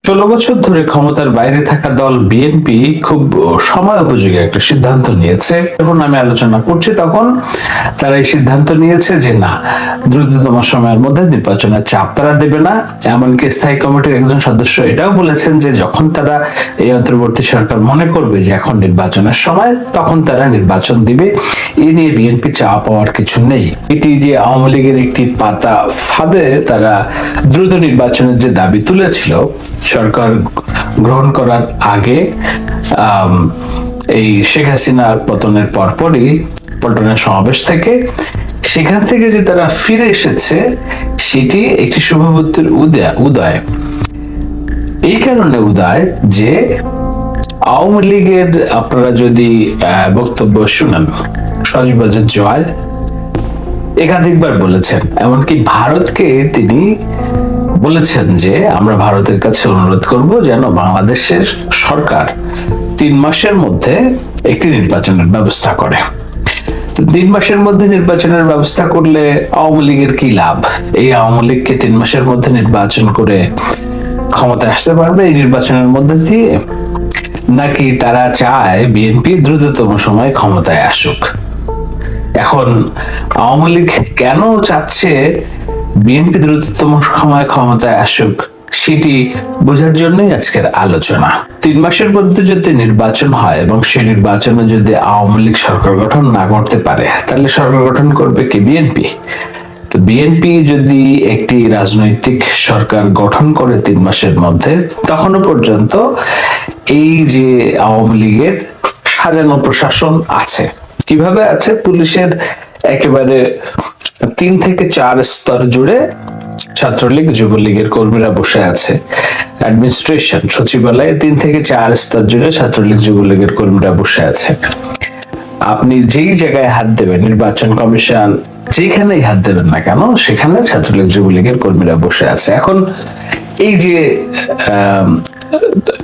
16 বছর ধরে ক্ষমতার বাইরে থাকা দল বিএনপি খুব সময় উপযোগী একটা সিদ্ধান্ত নিয়েছে। যখন আমি আলোচনা করছি তখন তারা এই সিদ্ধান্ত নিয়েছে যে না, দ্রুততম সময়ের মধ্যে নির্বাচনের চাপ তারা দেবে না। এমনকি স্থায়ী কমিটির একজন সদস্য এটাও বলেছেন যে যখন তারা এই অন্তর্বর্তী সরকার মনে করবে যে এখন নির্বাচনের সময়, তখন তারা নির্বাচন দিবে। এ নিয়ে বিএনপি চাপ পাওয়ার কিছু নেই। এটি যে আওয়ামী লীগের একটি পাতা ফাঁদে তারা দ্রুত নির্বাচনের যে দাবি তুলেছিল সরকার গ্রহণ করার আগে, এই শেখ হাসিনার পতনের পরপরই পল্টনের সমাবেশ থেকে, সেখান থেকে যে তারা ফিরে এসেছে সেটি একটি শুভবুদ্ধির উদয়। এই কারণে উদয় যে আওয়ামী লীগের আপনারা যদি বক্তব্য শুনেন, সজীবাজের জয় একাধিকবার বলেছেন, এমনকি ভারতকে তিনি বলেছেন যে আমরা ভারতের কাছে অনুরোধ করব যেন বাংলাদেশের সরকার 3 মাসের মধ্যে একটি নির্বাচনের ব্যবস্থা করে। 3 মাসের মধ্যে নির্বাচনের ব্যবস্থা করলে আওয়ামী লীগের কি লাভ? এই আওয়ামী লীগকে 3 মাসের মধ্যে নির্বাচন করে ক্ষমতায় আসতে পারবে এই নির্বাচনের মধ্যে দিয়ে? নাকি তারা চায় বিএনপি দ্রুততম সময়ে ক্ষমতায় আসুক? এখন আওয়ামী লীগ কেন চাচ্ছে বিএনপি দ্রুততম সময়ে ক্ষমতায় আসুক সেটি বোঝার জন্যই আজকের আলোচনা। 3 মাসের মধ্যে যদি নির্বাচন হয় এবং সেই নির্বাচনে যদি আওয়ামী লীগ সরকার গঠন না করতে পারে, তাহলে সরকার গঠন করবে কি? বিএনপি। তো বিএনপি যদি একটি রাজনৈতিক সরকার গঠন করে 3 মাসের মধ্যে, তখনও পর্যন্ত এই যে আওয়ামী লীগের সাজানো প্রশাসন আছে, কিভাবে আছে? পুলিশের একেবারে 3 থেকে 4 স্তর জুড়ে ছাত্রলীগ যুবলীগের কর্মীরা বসে আছে। অ্যাডমিনিস্ট্রেশন সচিবালয়ে 3 থেকে 4 স্তর জুড়ে ছাত্রলীগ যুবলীগের কর্মীরা বসে আছে। আপনি যেই জায়গায় হাত দেবেন, নির্বাচন কমিশন যেখানেই হাত দেবেন না কেন, সেখানে ছাত্রলীগ যুবলীগের কর্মীরা বসে আছে। এখন এই যে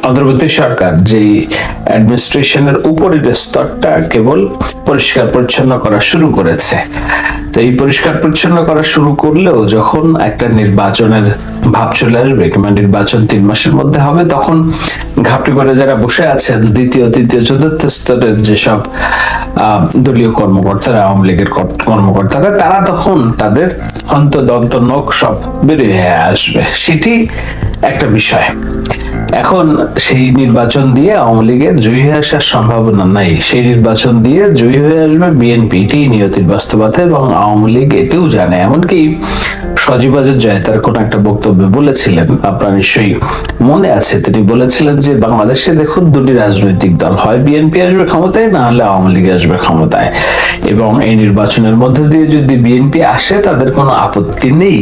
অন্তর্বর্তী সরকার যেই অ্যাডমিনিস্ট্রেশনের উপরের স্তরটা কেবল পরিষ্কার পরিচ্ছন্ন করা শুরু করেছে, তো এই পরিষ্কার পরিচ্ছন্ন করা শুরু করলেও যখন একটা নির্বাচনের ভাব চলে আসবে কিংবা নির্বাচন 3 মাসের মধ্যে হবে, তখন ঘাপটি করে যারা বসে আছেন দ্বিতীয়, তৃতীয়, চতুর্থ স্তরের যেসব দলীয় কর্মকর্তারা, আওয়ামী লীগের কর্মকর্তারা, তারা তখন তাদের হন্তদন্ত নখ সব বেরিয়ে আসবে। সেটি একটা বিষয়। এখন সেই নির্বাচন দিয়ে আওয়ামী লীগের জয়ী হয়ে আসার সম্ভাবনা নাই। সেই নির্বাচন দিয়ে জয়ী হয়ে আসবে বিএনপি, এটি নিয়তির বাস্তবতা, এবং আওয়ামী লীগ এটিও জানে। এমনকি সজীবাজের জয় তার কোন একটা বক্তব্যে বলেছিলেন, আপনার নিশ্চয়ই মনে আছে, তিনি বলেছিলেন যে বাংলাদেশে দেখুন 2টি রাজনৈতিক দল, হয় বিএনপি আসবে ক্ষমতায়, না হলে আওয়ামী লীগ আসবে ক্ষমতায়, এবং এই নির্বাচনের মধ্যে দিয়ে যদি বিএনপি আসে তাদের কোনো আপত্তি নেই।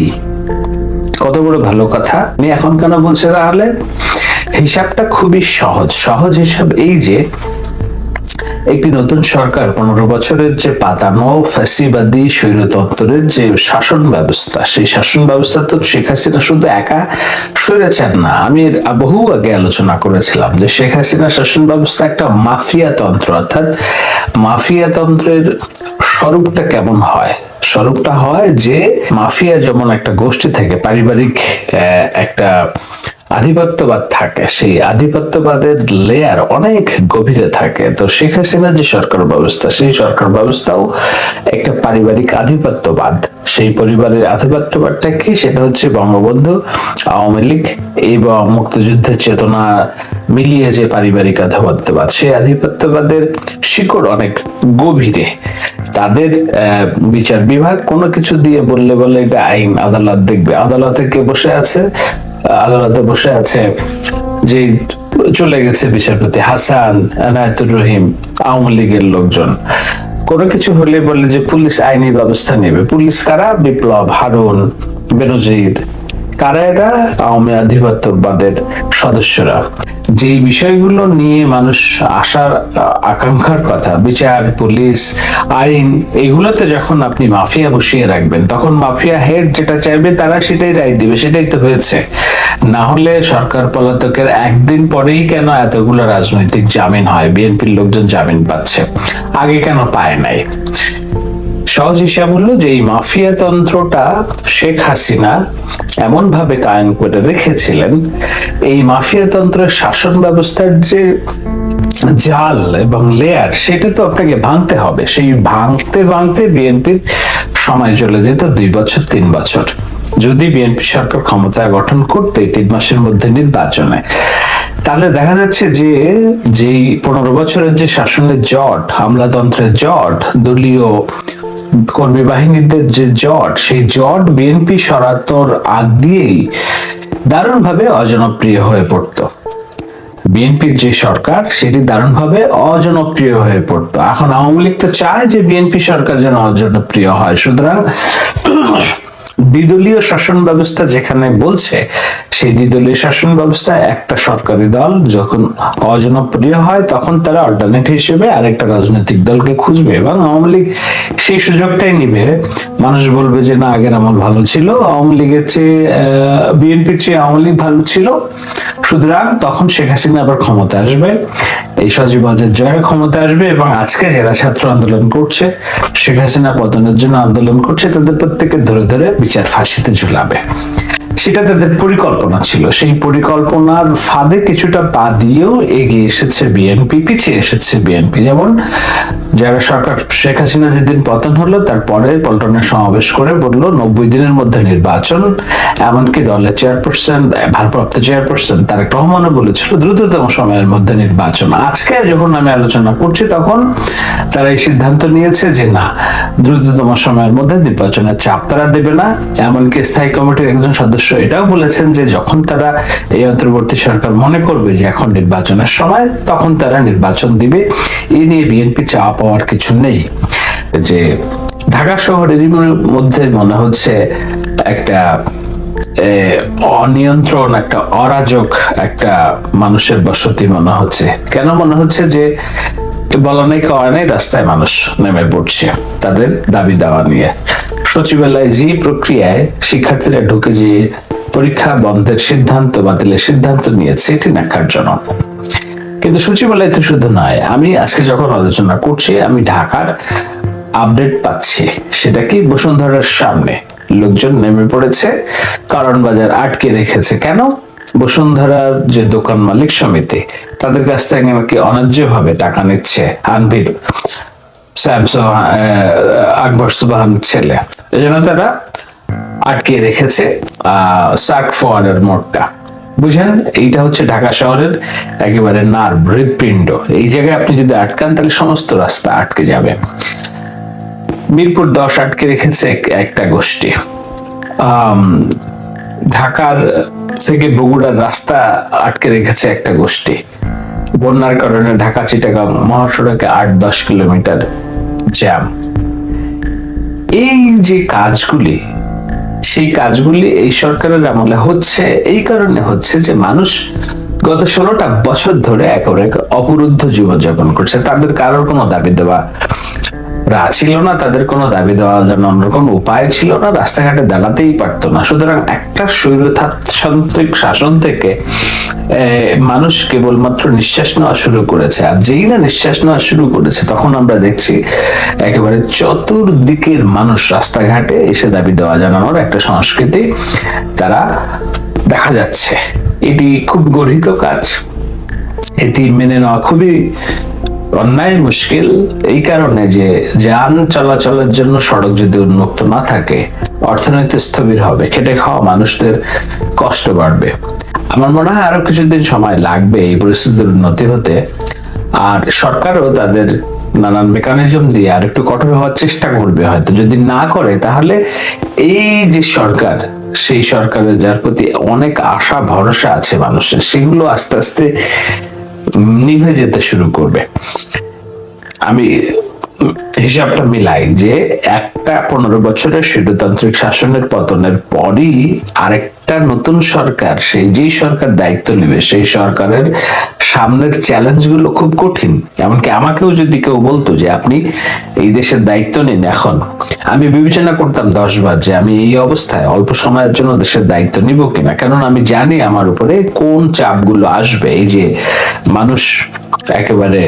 কত বড় ভালো কথা! আমি এখন কেন বলছি? তাহলে হিসাবটা খুবই সহজ হিসাব এই যে একটি নতুন সরকার 15 বছরের যে পাতানো ফ্যাসিবাদী স্বৈরতন্ত্রের যে শাসন ব্যবস্থা, সেই শাসন ব্যবস্থা তো শেখ হাসিনা শুধু একা স্বৈরাচার না। আমি বহু আগে আলোচনা করেছিলাম যে শেখ হাসিনা শাসন ব্যবস্থা একটা মাফিয়া তন্ত্র, অর্থাৎ মাফিয়া তন্ত্রের স্বরূপটা কেমন হয়? স্বরূপটা হয় যে মাফিয়া যেমন একটা গোষ্ঠী থেকে পারিবারিক একটা আধিপত্যবাদ থাকে, সেই আধিপত্যবাদের লেয়ার অনেক গভীরে থাকে। তো শেখ হাসিনার যে সরকার ব্যবস্থা, সেই সরকার ব্যবস্থাও একটা পারিবারিক আধিপত্যবাদ। সেই পরিবারের আধিপত্যবাদটা কি? সেটা হচ্ছে বঙ্গবন্ধু, আওয়ামী লীগ এবং মুক্তিযুদ্ধের চেতনা মিলিয়ে যে পারিবারিক আধিপত্যবাদ, সেই আধিপত্যবাদের শিকড় অনেক গভীরে। তাদের বিচার বিভাগ কোনো কিছু দিয়ে বললে এটা আইন, আদালত দেখবে। আদালতে কে বসে আছে? আদালতে বসে আছে যে চলে গেছে বিচারপতি হাসান, এনায়েতুর রহিম, আওয়ামী লীগের লোকজন। কোনো কিছু হলে বলে যে পুলিশ আইনি ব্যবস্থা নেবে। পুলিশ কারা? বিপ্লব, হারুন, বেনজির, কারা? এরা আওয়ামী আধিপত্যবাদের সদস্যরা। যেই বিষয়গুলো নিয়ে মানুষ আশার আকাঙ্ক্ষার কথা, বিচার, পুলিশ, আইন, এগুলোতে যখন আপনি মাফিয়া বসিয়ে রাখবেন, তখন মাফিয়া হেড যেটা চাইবে তারা সেটাই রায় দিবে। সেটাই তো হয়েছে। না হলে সরকার পলাতকের একদিন পরেই কেন এতগুলো রাজনৈতিক জামিন হয়? বিএনপির লোকজন জামিন পাচ্ছে, আগে কেন পায় নাই? সহজ হিসাব হলো যে এই মাফিয়া তন্ত্রটা শেখ হাসিনা এমন ভাবে কায়েম করে রেখেছিলেন, এই মাফিয়া তন্ত্রের শাসন ব্যবস্থার যে জাল এবং লেয়ার, সেটা তো আপনাকে ভাঙতে হবে। সেই ভাঙতে ভাঙতে বিএনপির সময় চলে যেত 2 বছর 3 বছর। যদি বিএনপি সরকার ক্ষমতা গঠন করতে 3 মাসের মধ্যে নির্বাচনে, তাহলে দেখা যাচ্ছে যে যেই 15 বছরের যে শাসনের জট, আমলাতন্ত্রের জট, দলীয় কর্মী বাহিনীদের যে জট, সেই জট বিএনপি সরানোর আগ দিয়েই দারুণভাবে অজনপ্রিয় হয়ে পড়তো। বিএনপির যে সরকার সেটি দারুণভাবে অজনপ্রিয় হয়ে পড়তো। এখন আওয়ামী লীগ তো চায় যে বিএনপি সরকার যেন অজনপ্রিয় হয়, সুতরাং দ্বিদলীয় শাসন ব্যবস্থা যেখানে বলছে, সেই দ্বিদলীয় শাসন ব্যবস্থায় একটা সরকারি দল যখন অজনপ্রিয় হয় তখন তারা অল্টারনেট হিসেবে আরেকটা রাজনৈতিক দলকে খুঁজবে, এবং আওয়ামী লীগ সেই সুযোগটাই নিবে। মানুষ বলবে যে না, আগের আমল ভালো ছিল, আওয়ামী লীগের চেয়ে বিএনপির চেয়ে আওয়ামী লীগ ভালো ছিল, সুতরাং তখন শেখ হাসিনা আবার ক্ষমতা আসবে, এই সজীব ওয়াজেদ জয়ের ক্ষমতা আসবে, এবং আজকে যারা ছাত্র আন্দোলন করছে, শেখ হাসিনা পতনের জন্য আন্দোলন করছে, তাদের প্রত্যেককে ধরে ধরে বিচার ফাঁসিতে ঝুলাবে। সেটা তাদের পরিকল্পনা ছিল। সেই পরিকল্পনার ফাঁদে কিছুটা পা দিয়েও এগিয়ে এসেছে বিএনপি, পিছিয়ে এসেছে বিএনপি। যেমন যারা সরকার, শেখ হাসিনা যেদিন পতন হলো তারপরে পল্টনের সমাবেশ করে বললো 90 দিনের মধ্যে নির্বাচন, এমনকি দলের চেয়ারপারসন, ভারপ্রাপ্ত চেয়ারপারসন তারেক রহমানও বলেছিল দ্রুততম সময়ের মধ্যে নির্বাচন। আজকে যখন আমি আলোচনা করছি তখন তারা এই সিদ্ধান্ত নিয়েছে যে না, দ্রুততম সময়ের মধ্যে নির্বাচনের চাপ তারা দেবে না। এমনকি স্থায়ী কমিটির একজন সদস্য এটাও বলেছেন যে যখন তারা এই অন্তর্বর্তী সরকার মনে করবে যে এখন নির্বাচনের সময়, তখন তারা নির্বাচন দিবে। এই নিয়ে বিএনপি চাপ পাওয়ার কিছু নেই। যে ঢাকা শহরেরই মধ্যে মনে হচ্ছে একটা অনিয়ন্ত্রণ, একটা অরাজক একটা মানুষের বসতি মনে হচ্ছে। কেন মনে হচ্ছে? যে বলা নেই কওয়া নেই, রাস্তায় মানুষ নেমে পড়ছে তাদের দাবি দাওয়া নিয়ে। সচিবালয়ে যে প্রক্রিয়ায় শিক্ষার্থীরা ঢুকে যে পরীক্ষা বন্ধের সিদ্ধান্ত, বাতিলের সিদ্ধান্ত নিয়েছে, এটি ন্যাক্কারজনক। কিন্তু সচিবালয় তো শুধু নয়, আমি আজকে যখন আলোচনা করছি আমি ঢাকার আপডেট পাচ্ছি, সেটা কি বসুন্ধরার সামনে লোকজন নেমে পড়েছে, কারণ বাজার আটকে রেখেছে। কেন? বসুন্ধরার যে দোকান মালিক সমিতি, তাদের কাছ থেকে নাকি অন্যায্যভাবে টাকা নিচ্ছে আনবির স্যামসং আকবর সুবহান ছেলে, এই জন্য তারা আটকে রেখেছে সার্ক ফোয়ার্ডের মোড়টা। বুঝেন, এইটা হচ্ছে ঢাকা শহরের একেবারে নার্ভ, হৃৎপিণ্ড। এই জায়গায় আপনি যদি আটকান তাহলে সমস্ত রাস্তা আটকে যাবে। মিরপুর 10 আটকে রেখেছে একটা গোষ্ঠী, ঢাকার থেকে বগুড়ার রাস্তা আটকে রেখেছে একটা গোষ্ঠী। বন্যার কারণে ঢাকা চিটাগাং মহাসড়কে 8-10 কিলোমিটার জ্যাম। এই যে কাজগুলি, সেই কাজগুলি এই সরকারের আমলে হচ্ছে। এই কারণে হচ্ছে যে মানুষ গত 16টা বছর ধরে একেবারে অবরুদ্ধ জীবনযাপন করছে। তাদের কারোর কোনো দাবি দেওয়া ছিল না, তাদের কোনো দাবি দেওয়া জানানোর কোনো উপায় ছিল না, রাস্তাঘাটে দাঁড়াতেই পারতো না। সুতরাং একটা স্বৈরতান্ত্রিক শাসন থেকে মানুষ কেবলমাত্র নিঃশ্বাস নেওয়া শুরু করেছে। আর যেই না নিঃশ্বাস নেওয়া শুরু করেছে, তখন আমরা দেখছি একেবারে চতুর্দিকের মানুষ রাস্তাঘাটে এসে দাবি দেওয়া জানানোর একটা সংস্কৃতি তারা দেখা যাচ্ছে। এটি খুব গর্হিত কাজ, এটি মেনে নেওয়া খুবই অন্যায়, মুশকিল। এই কারণে যে যান চলাচলের জন্য সড়ক যদি উন্মুক্ত না থাকে, অর্থনীতি স্থবির হবে, খেটে খাওয়া মানুষদের কষ্ট বাড়বে। আমার মনে হয় আরো কিছুদিন সময় লাগবে এই পরিস্থিতির উন্নতি হতে। আর সরকারও তাদের নানান মেকানিজম দিয়ে আর একটু কঠোর হওয়ার চেষ্টা করবে। হয়তো যদি না করে, তাহলে এই যে সরকার, সেই সরকারের যার প্রতি অনেক আশা ভরসা আছে মানুষের, সেগুলো আস্তে আস্তে নিভে যেতে শুরু করবে। আমি হিসাবটা মিলাই যে একটা 15 বছরের স্বৈরতান্ত্রিক শাসনের পতনের পরই আরেকটা নতুন সরকার, সেই যেই সরকার দায়িত্ব নেবে, সেই সরকারের সামনের চ্যালেঞ্জগুলো খুব কঠিন। এমনকি আমাকেও যদি কেউ বলতো যে আপনি এই দেশের দায়িত্ব নিন এখন, আমি বিবেচনা করতাম 10 বার যে আমি এই অবস্থায় অল্প সময়ের জন্য দেশের দায়িত্ব নিব কিনা, কারণ আমি জানি আমার উপরে কোন চাপগুলো আসবে। এই যে মানুষ একেবারে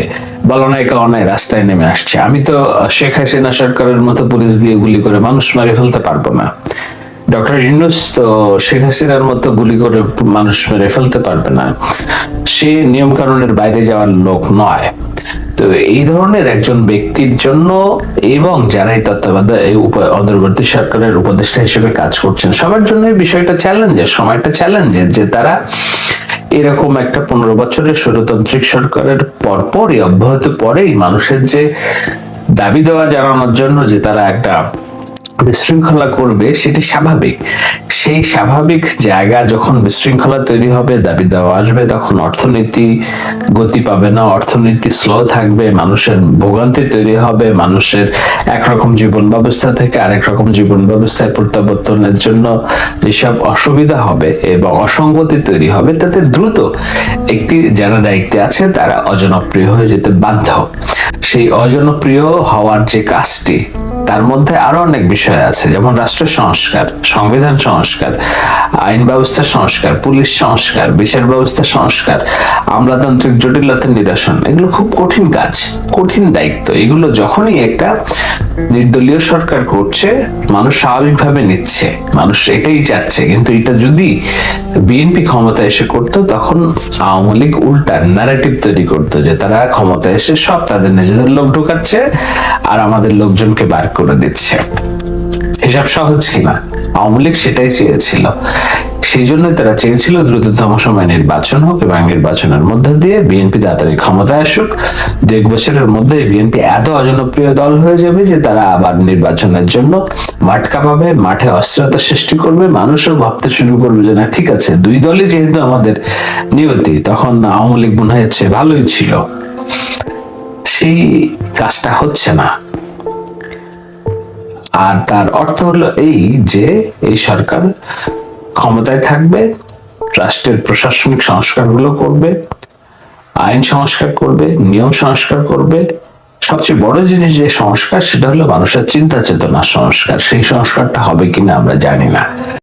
বলনায় কালনায় রাস্তায় নেমে আসছে, আমি তো শেখ হাসিনা সরকারের মতো পুলিশ দিয়ে গুলি করে মানুষ মারি ফেলতে পারবো না। ডক্টর ইউনূস তো শেখ হাসিনার মতো গুলি করে মানুষ মেরে ফেলতে পারবে না, সে নিয়ম কানুনের বাইরে যাওয়ার লোক নয়। তো এই ধরনের একজন ব্যক্তির জন্য এবং যারা এই তত্ত্বাবধায়ক এই অন্তর্বর্তী সরকারের উপদেষ্টা হিসেবে কাজ করছেন সবার জন্য এই বিষয়টা চ্যালেঞ্জের, সময়টা চ্যালেঞ্জের, যে তারা এরকম একটা 15 বছরের স্বৈরতান্ত্রিক সরকারের পরপরই অব্যাহত পরেই মানুষের যে দাবি দেওয়া জানানোর জন্য যে তারা একটা বিশৃঙ্খলা করবে, সেটি স্বাভাবিক। সেই স্বাভাবিক জায়গা যখন বিশৃঙ্খলা তৈরি হবে, দাবি দেওয়া আসবে, তখন অর্থনীতি গতি পাবে না, অর্থনীতি স্লো থাকবে, মানুষের ভোগান্তি তৈরি হবে, মানুষের একরকম জীবন ব্যবস্থা থেকে আরেক রকম জীবন ব্যবস্থায় প্রত্যাবর্তনের জন্য যেসব অসুবিধা হবে এবং অসঙ্গতি তৈরি হবে, তাতে দ্রুত একটি যারা দায়িত্বে আছে তারা অজনপ্রিয় হয়ে যেতে বাধ্য। সেই অজনপ্রিয় হওয়ার যে কাজটি, তার মধ্যে আরো অনেক বিষয় আছে, যেমন রাষ্ট্র সংস্কার, সংবিধান সংস্কার, আইন ব্যবস্থা সংস্কার, পুলিশ সংস্কার, বিচার ব্যবস্থা সংস্কার, আমলাতান্ত্রিক জটিলতা নিরসন। এগুলো খুব কঠিন কাজ, কঠিন দায়িত্ব। এগুলো যখনই একটা নির্দলীয় সরকার করছে, মানুষ স্বাভাবিকভাবে নিচ্ছে, মানুষ এটাই চাচ্ছে। কিন্তু এটা যদি বিএনপি ক্ষমতায় এসে করতো, তখন আওয়ামী লীগ উল্টা ন্যারেটিভ তৈরি করতো যে তারা ক্ষমতায় এসে সব তাদের নিজেদের লোক ঢুকাচ্ছে আর আমাদের লোকজনকে বার করে দিচ্ছে। হিসাব সহজ কিনা? আওয়ামী লীগ সেটাই চেয়েছিল। সেই জন্য তারা চেয়েছিল দ্রুততম সময় নির্বাচন হোক এবং নির্বাচনের মধ্যে দিয়ে বিএনপি তাড়াতাড়ি ক্ষমতায় আসুক। 2 বছরের মধ্যে বিএনপি এত অজনপ্রিয় দল হয়ে যাবে যে তারা আবার নির্বাচনের জন্য মাঠ কাঁপাবে, মাঠে অস্থিরতা সৃষ্টি করবে। মানুষও ভাবতে শুরু করবে যে না, ঠিক আছে, 2 দলই যেহেতু আমাদের নিয়তি, তখন আওয়ামী লীগ মনে হচ্ছে ভালোই ছিল। সেই কাজটা হচ্ছে না। আর তার অর্থ হলো এই যে এই সরকার ক্ষমতায় থাকবে, রাষ্ট্রের প্রশাসনিক সংস্কারগুলো করবে, আইন সংস্কার করবে, নিয়ম সংস্কার করবে। সবচেয়ে বড় জিনিস যে সংস্কার, সেটা হলো মানুষের চিন্তা চেতনার সংস্কার। সেই সংস্কারটা হবে কিনা আমরা জানি না।